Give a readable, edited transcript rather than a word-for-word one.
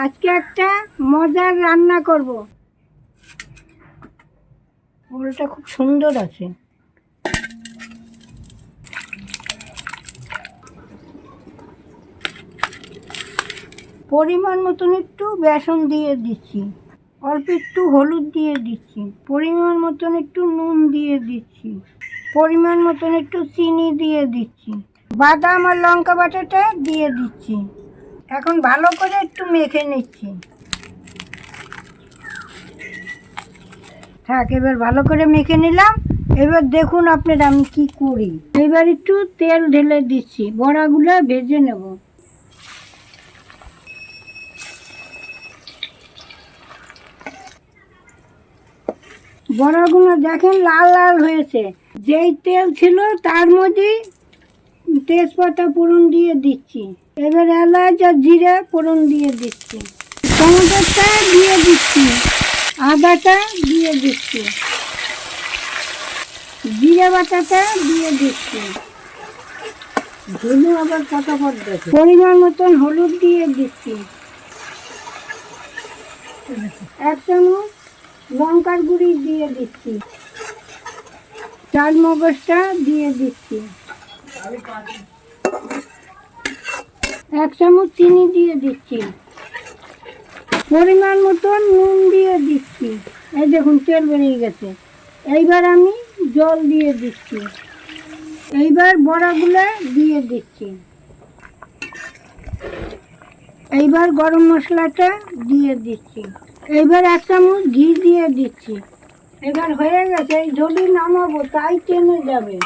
আজকে একটা মজার রান্না করব। ওলটা খুব সুন্দর আছে। পরিমাণ মতন একটু বেসন দিয়ে দিচ্ছি, অল্প একটু হলুদ দিয়ে দিচ্ছি, পরিমাণ মতন একটু নুন দিয়ে দিচ্ছি, পরিমাণ মতন একটু চিনি দিয়ে দিচ্ছি, বাদাম আর লঙ্কা বাটাটা দিয়ে দিচ্ছি। এখন ভালো করে একটু মেখে নিচ্ছি। থাক, এবার ভালো করে মেখে নিলাম। এবার দেখুন আপনারা আমি কি করি। এবার একটু তেল ঢেলে দিচ্ছি, বড়াগুলো ভেজে নেব। বড়াগুলো দেখেন লাল লাল হয়েছে। যেই তেল ছিল তার মধ্যেই তেজপাতা ফোড়ন দিয়ে দিচ্ছি। এবার এলাচ আর জিরা ফোড়ন দিয়ে দিচ্ছি, টমেটোটা দিয়ে দিচ্ছি, আদাটা দিয়ে দিচ্ছি, জিরা বাটাটা দিয়ে দিচ্ছি, ধুলো আবার কত পড়ছে, পরিমাণ মতন হলুদ দিয়ে দিচ্ছি, 1 চামচ লঙ্কার গুঁড়ি দিয়ে দিচ্ছি, চাল মগজটা দিয়ে দিচ্ছি, 1 চামচ চিনি দিয়ে দিচ্ছি, পরিমাণ মতন নুন দিয়ে দিচ্ছি। এই দেখুন তেল বেরিয়ে গেছে। এইবার আমি জল দিয়ে দিচ্ছি। এইবার বড়াগুলো দিয়ে দিচ্ছি। এইবার গরম মশলাটা দিয়ে দিচ্ছি। এইবার 1 চামচ ঘি দিয়ে দিচ্ছি। এবার হয়ে গেছে, এই ঝোলি নামাবো, তাই টেনে যাবে।